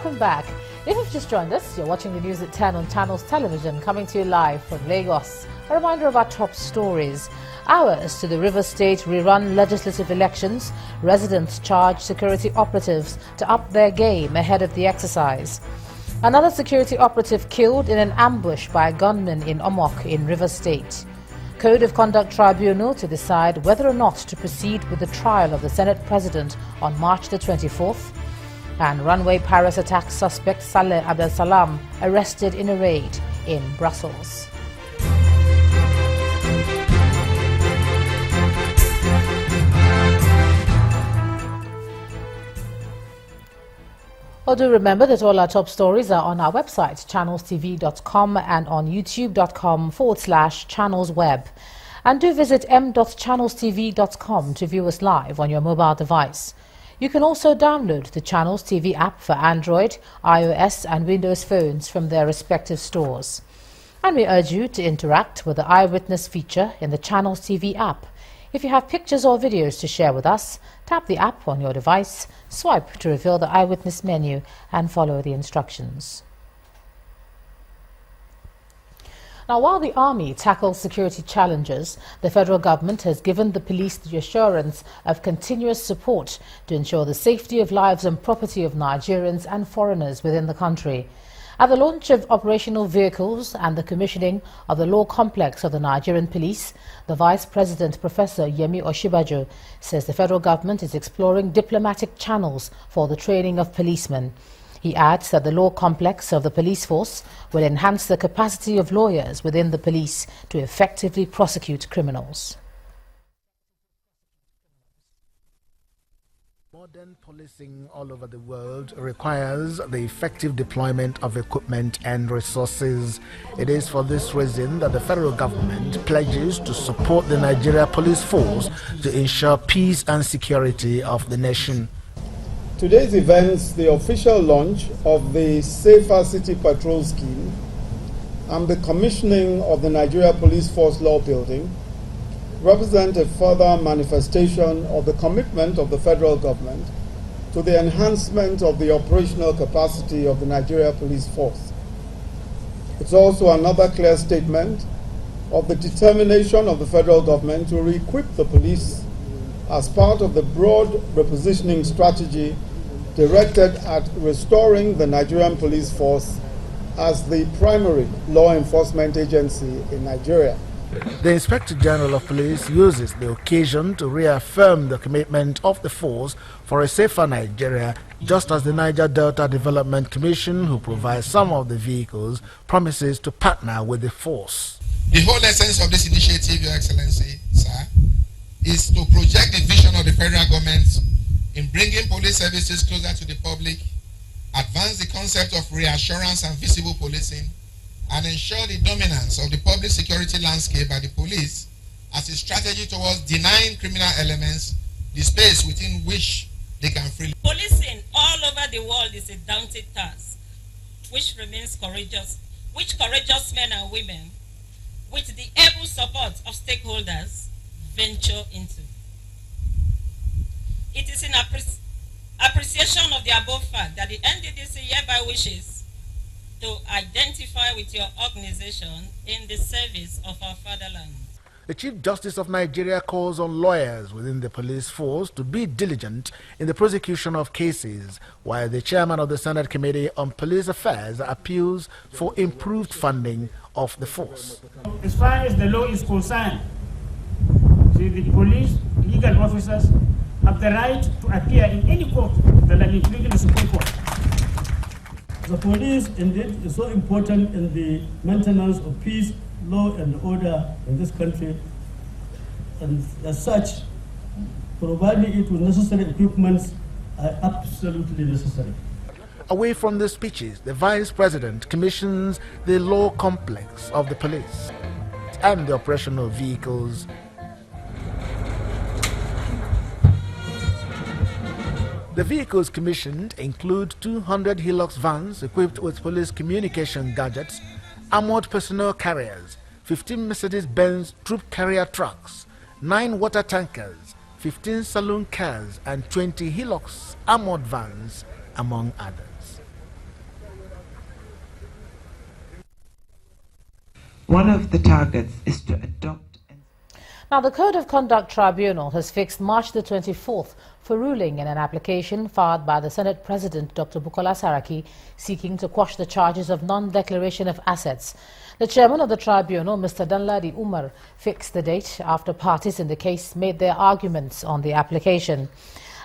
welcome back. If you've just joined us, you're watching the news at 10 on Channels Television, coming to you live from Lagos. A reminder of our top stories. Hours to the Rivers State rerun legislative elections, residents charge security operatives to up their game ahead of the exercise. Another security operative killed in an ambush by a gunman in Omok in Rivers State. Code of Conduct Tribunal to decide whether or not to proceed with the trial of the Senate President on March the 24th. And runway Paris attack suspect Saleh Abdel Salam arrested in a raid in Brussels. Do remember that all our top stories are on our website, channelstv.com, and on youtube.com/channelsweb. And do visit m.channelstv.com to view us live on your mobile device. You can also download the Channels TV app for Android, iOS and Windows phones from their respective stores. And we urge you to interact with the Eyewitness feature in the Channels TV app. If you have pictures or videos to share with us, tap the app on your device, swipe to reveal the Eyewitness menu and follow the instructions. Now, while the Army tackles security challenges, the federal government has given the police the assurance of continuous support to ensure the safety of lives and property of Nigerians and foreigners within the country. At the launch of operational vehicles and the commissioning of the law complex of the Nigerian police, the Vice President, Professor Yemi Oshibajo, says the federal government is exploring diplomatic channels for the training of policemen. He adds that the law complex of the police force will enhance the capacity of lawyers within the police to effectively prosecute criminals. Modern policing all over the world requires the effective deployment of equipment and resources. It is for this reason that the federal government pledges to support the Nigeria Police Force to ensure peace and security of the nation. Today's events, the official launch of the Safer City Patrol Scheme and the commissioning of the Nigeria Police Force Law Building, represent a further manifestation of the commitment of the federal government to the enhancement of the operational capacity of the Nigeria Police Force. It's also another clear statement of the determination of the federal government to re-equip the police as part of the broad repositioning strategy directed at restoring the Nigerian police force as the primary law enforcement agency in Nigeria. The Inspector General of Police uses the occasion to reaffirm the commitment of the force for a safer Nigeria, just as the Niger Delta Development Commission, who provides some of the vehicles, promises to partner with the force. The whole essence of this initiative, Your Excellency, sir, is to project the vision of the federal government in bringing police services closer to the public, advance the concept of reassurance and visible policing, and ensure the dominance of the public security landscape by the police as a strategy towards denying criminal elements the space within which they can freely. Policing all over the world is a daunting task, which courageous men and women, with the able support of stakeholders, venture into. It is in appreciation of the above fact that the NDDC hereby wishes to identify with your organization in the service of our fatherland. The Chief Justice of Nigeria calls on lawyers within the police force to be diligent in the prosecution of cases, while the chairman of the Senate Committee on Police Affairs appeals for improved funding of the force. As far as the law is concerned, the police legal officers have the right to appear in any court, including the Supreme Court. The police indeed is so important in the maintenance of peace, law and order in this country, and as such, providing it with necessary equipments are absolutely necessary. Away from the speeches, the Vice President commissions the law complex of the police and the operational vehicles. The vehicles commissioned include 200 Hilux vans equipped with police communication gadgets, armored personnel carriers, 15 Mercedes-Benz troop carrier trucks, 9 water tankers, 15 saloon cars, and 20 Hilux armored vans, among others. One of the targets is to adopt. Now, the Code of Conduct Tribunal has fixed March the 24th for ruling in an application filed by the Senate President, Dr. Bukola Saraki, seeking to quash the charges of non-declaration of assets. The chairman of the tribunal, Mr. Danladi Umar, fixed the date after parties in the case made their arguments on the application.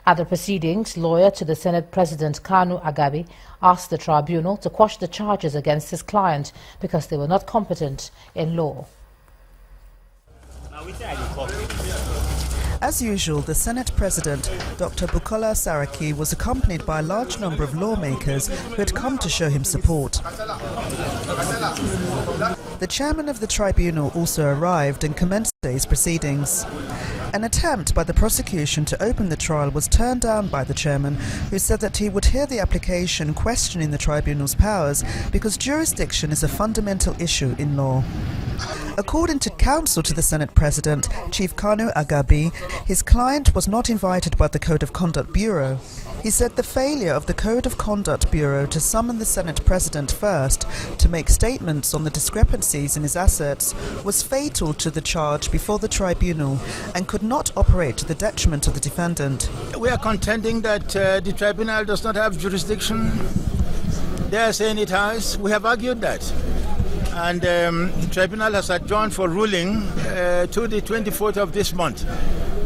At the proceedings, lawyer to the Senate President, Kanu Agabi, asked the tribunal to quash the charges against his client because they were not competent in law. As usual, the Senate President, Dr. Bukola Saraki, was accompanied by a large number of lawmakers who had come to show him support. The chairman of the tribunal also arrived and commenced today's proceedings. An attempt by the prosecution to open the trial was turned down by the chairman, who said that he would hear the application questioning the tribunal's powers because jurisdiction is a fundamental issue in law. According to counsel to the Senate President, Chief Kanu Agabi, his client was not invited by the Code of Conduct Bureau. He said the failure of the Code of Conduct Bureau to summon the Senate President first to make statements on the discrepancies in his assets was fatal to the charge before the tribunal and could not operate to the detriment of the defendant. We are contending that the tribunal does not have jurisdiction. They are saying it has. We have argued that. And the tribunal has adjourned for ruling to the 24th of this month.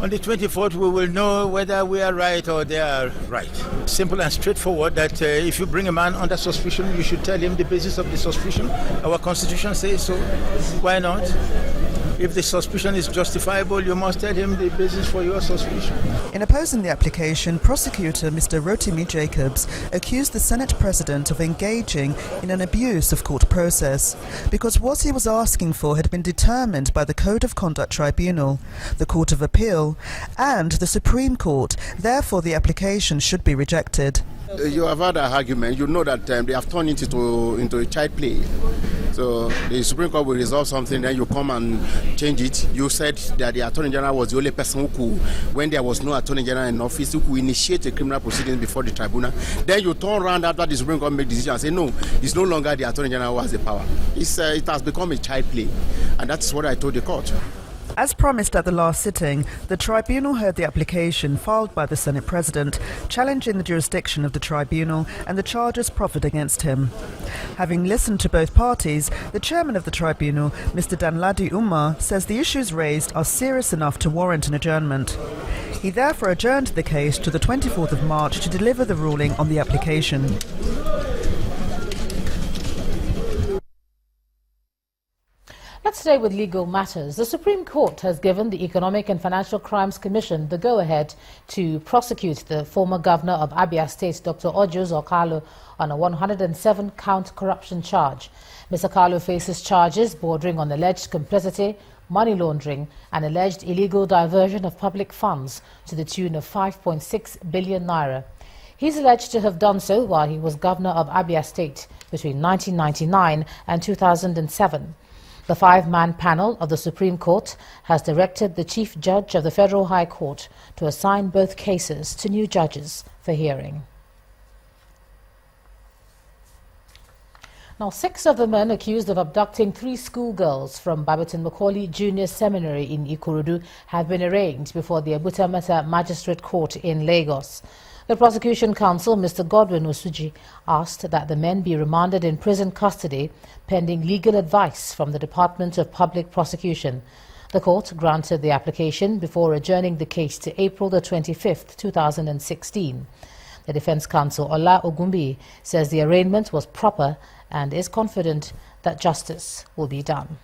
On the 24th, we will know whether we are right or they are right. Simple and straightforward that if you bring a man under suspicion, you should tell him the basis of the suspicion. Our Constitution says so. Why not? If the suspicion is justifiable, you must tell him the basis for your suspicion. In opposing the application, prosecutor Mr. Rotimi Jacobs accused the Senate President of engaging in an abuse of court process because what he was asking for had been determined by the Code of Conduct Tribunal, the Court of Appeal, and the Supreme Court. Therefore, the application should be rejected. You have had an argument. You know that they have turned it into a child play. So the Supreme Court will resolve something, then you come and change it. You said that the Attorney General was the only person who could, when there was no Attorney General in office, who could initiate a criminal proceeding before the tribunal. Then you turn around after the Supreme Court make decision and say, no, it's no longer the Attorney General who has the power. It has become a child play. And that's what I told the court. As promised at the last sitting, the tribunal heard the application filed by the Senate President, challenging the jurisdiction of the tribunal and the charges proffered against him. Having listened to both parties, the chairman of the tribunal, Mr. Danladi Umar, says the issues raised are serious enough to warrant an adjournment. He therefore adjourned the case to the 24th of March to deliver the ruling on the application. Let's stay with legal matters. The Supreme Court has given the Economic and Financial Crimes Commission the go-ahead to prosecute the former governor of Abia State, Dr. Ojus Okalo, on a 107-count corruption charge. Mr. Okalo faces charges bordering on alleged complicity, money laundering, and alleged illegal diversion of public funds to the tune of 5.6 billion naira. He's alleged to have done so while he was governor of Abia State between 1999 and 2007. The five-man panel of the Supreme Court has directed the Chief Judge of the Federal High Court to assign both cases to new judges for hearing. Now, 6 of the men accused of abducting 3 schoolgirls from Babaton Macaulay Junior Seminary in Ikorodu have been arraigned before the Abuja Meta Magistrate Court in Lagos. The prosecution counsel, Mr. Godwin Osuji, asked that the men be remanded in prison custody pending legal advice from the Department of Public Prosecution. The court granted the application before adjourning the case to April the 25th, 2016. The defense counsel, Ola Ogumbi, says the arraignment was proper and is confident that justice will be done.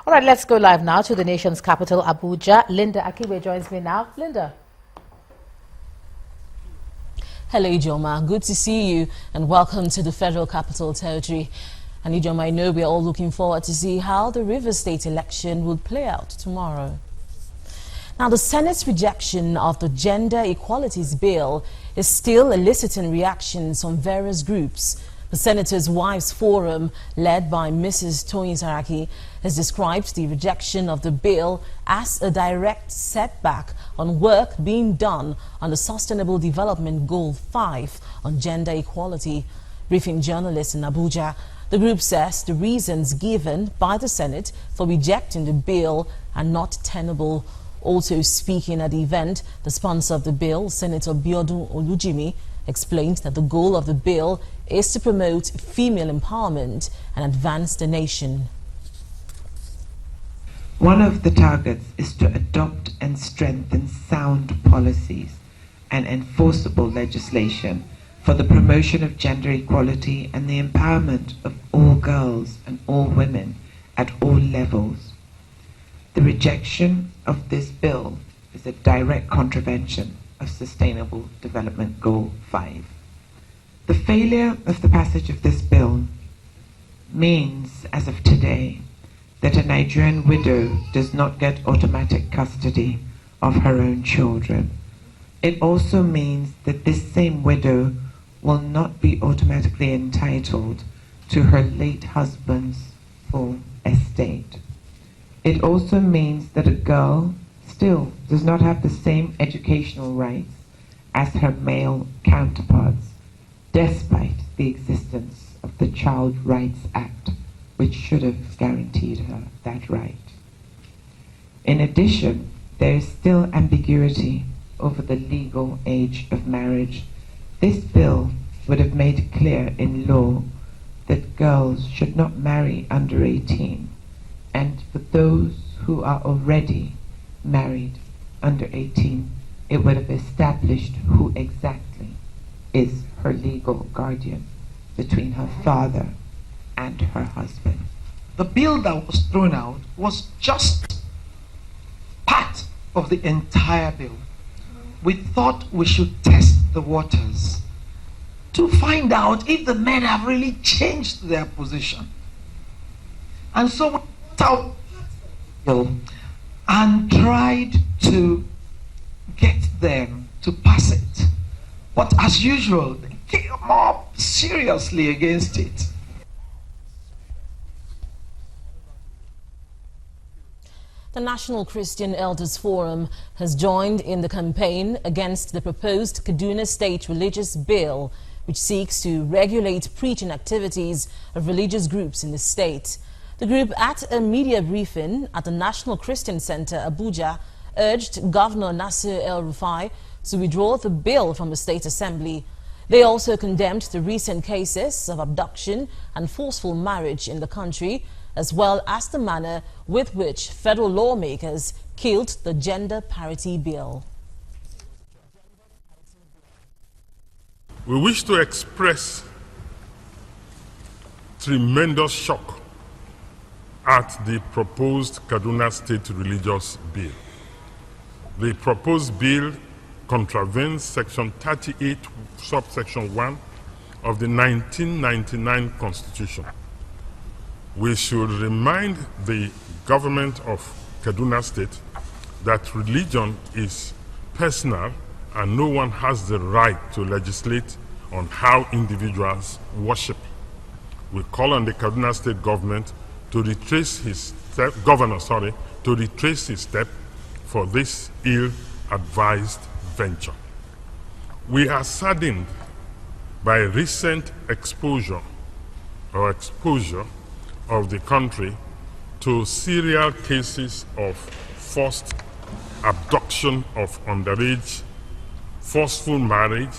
All right, let's go live now to the nation's capital, Abuja. Linda Akiwe joins me now. Linda. Hello, Ijoma. Good to see you and welcome to the Federal Capital Territory. And Ijoma, I know we're all looking forward to see how the Rivers State election will play out tomorrow. Now, the Senate's rejection of the Gender Equalities Bill is still eliciting reactions from various groups. The Senators' Wives Forum, led by Mrs. Toyin Saraki, has described the rejection of the bill as a direct setback on work being done on the Sustainable Development Goal 5 on gender equality. Briefing journalists in Abuja, the group says the reasons given by the Senate for rejecting the bill are not tenable. Also speaking at the event, the sponsor of the bill, Senator Biodun Olujimi, explained that the goal of the bill is to promote female empowerment and advance the nation. One of the targets is to adopt and strengthen sound policies and enforceable legislation for the promotion of gender equality and the empowerment of all girls and all women at all levels. The rejection of this bill is a direct contravention of Sustainable Development Goal 5. The failure of the passage of this bill means, as of today, that a Nigerian widow does not get automatic custody of her own children. It also means that this same widow will not be automatically entitled to her late husband's full estate. It also means that a girl still does not have the same educational rights as her male counterparts, despite the existence of the Child Rights Act, which should have guaranteed her that right. In addition, there is still ambiguity over the legal age of marriage. This bill would have made clear in law that girls should not marry under 18, and for those who are already married under 18, it would have established who exactly is her legal guardian between her father and her husband. The bill that was thrown out was just part of the entire bill. We thought we should test the waters to find out if the men have really changed their position. And so we put out the bill and tried to get them to pass it. But as usual, they came up seriously against it. The National Christian Elders Forum has joined in the campaign against the proposed Kaduna State Religious Bill, which seeks to regulate preaching activities of religious groups in the state. The group, at a media briefing at the National Christian Center, Abuja, urged Governor Nasir El-Rufai to withdraw the bill from the State Assembly. They also condemned the recent cases of abduction and forceful marriage in the country, as well as the manner with which federal lawmakers killed the gender parity bill. We wish to express tremendous shock at the proposed Kaduna State Religious Bill. The proposed bill contravenes Section 38, subsection 1 of the 1999 Constitution. We should remind the government of Kaduna State that religion is personal and no one has the right to legislate on how individuals worship. We call on the Kaduna State government to retrace his step, to retrace his step for this ill-advised venture. We are saddened by recent exposure of the country to serial cases of forced abduction of underage, forceful marriage,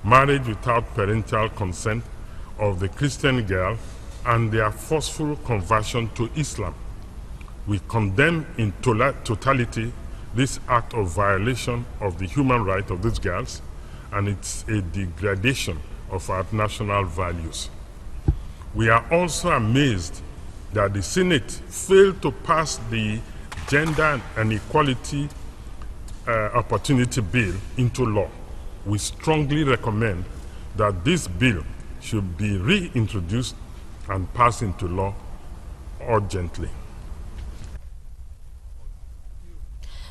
marriage without parental consent of the Christian girl, and their forceful conversion to Islam. We condemn in totality this act of violation of the human right of these girls, and it's a degradation of our national values. We are also amazed that the Senate failed to pass the Gender and Equality Opportunity Bill into law. We strongly recommend that this bill should be reintroduced and passed into law urgently.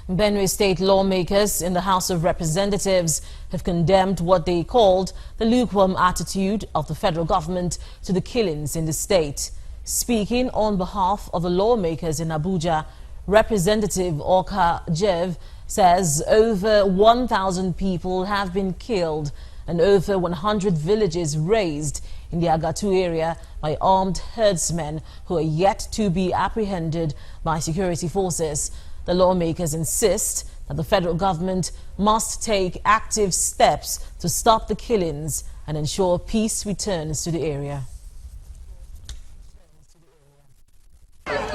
Benue State lawmakers in the House of Representatives have condemned what they called the lukewarm attitude of the federal government to the killings in the state. Speaking on behalf of the lawmakers in Abuja, Representative Oka Jev says over 1,000 people have been killed and over 100 villages razed in the Agatu area by armed herdsmen who are yet to be apprehended by security forces. The lawmakers insist that the federal government must take active steps to stop the killings and ensure peace returns to the area.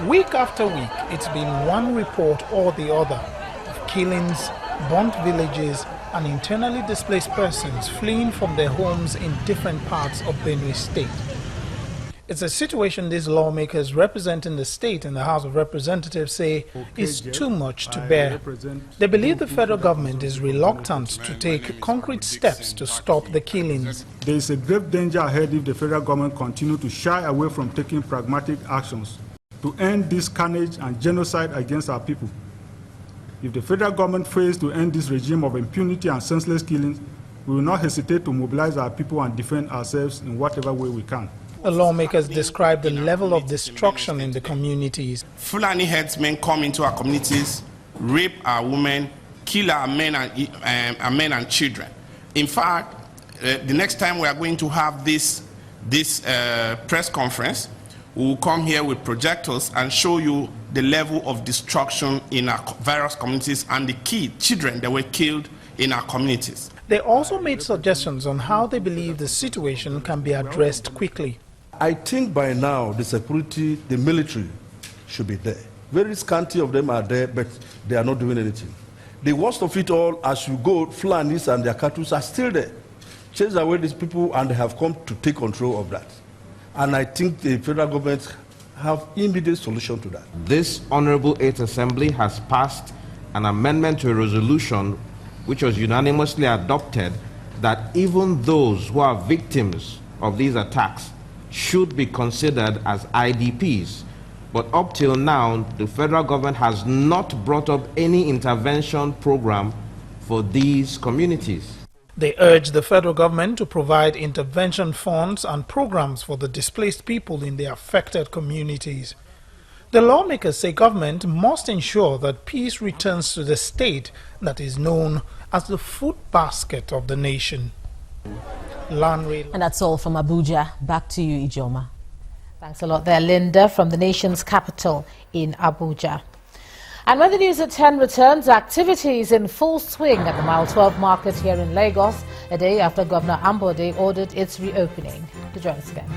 Week after week, it's been one report or the other of killings, burnt villages, and internally displaced persons fleeing from their homes in different parts of Benue State. It's a situation these lawmakers representing the state in the House of Representatives say is too much to bear. They believe the federal government is reluctant to take concrete steps to stop the killings. There is a grave danger ahead if the federal government continues to shy away from taking pragmatic actions to end this carnage and genocide against our people. If the federal government fails to end this regime of impunity and senseless killings, we will not hesitate to mobilize our people and defend ourselves in whatever way we can. The lawmakers describe the level of destruction in the communities. Fulani herdsmen come into our communities, rape our women, kill our men and children. In fact, the next time we are going to have this press conference, we will come here with projectors and show you the level of destruction in our various communities and the children that were killed in our communities. They also made suggestions on how they believe the situation can be addressed quickly. I think by now the security, the military should be there. Very scanty of them are there, but they are not doing anything. The worst of it all, as you go, Fulanis and their cattle are still there. Chase away these people and they have come to take control of that. And I think the federal government have immediate solution to that. This Honorable 8th Assembly has passed an amendment to a resolution which was unanimously adopted that even those who are victims of these attacks should be considered as IDPs. But up till now, the federal government has not brought up any intervention program for these communities. They urge the federal government to provide intervention funds and programs for the displaced people in the affected communities. The lawmakers say government must ensure that peace returns to the state that is known as the food basket of the nation. And that's all from Abuja. Back to you, Ijoma. Thanks a lot there, Linda, from the nation's capital in Abuja. And when the news at 10 returns, activities in full swing at the Mile 12 market here in Lagos, a day after Governor Ambode ordered its reopening. To join us again.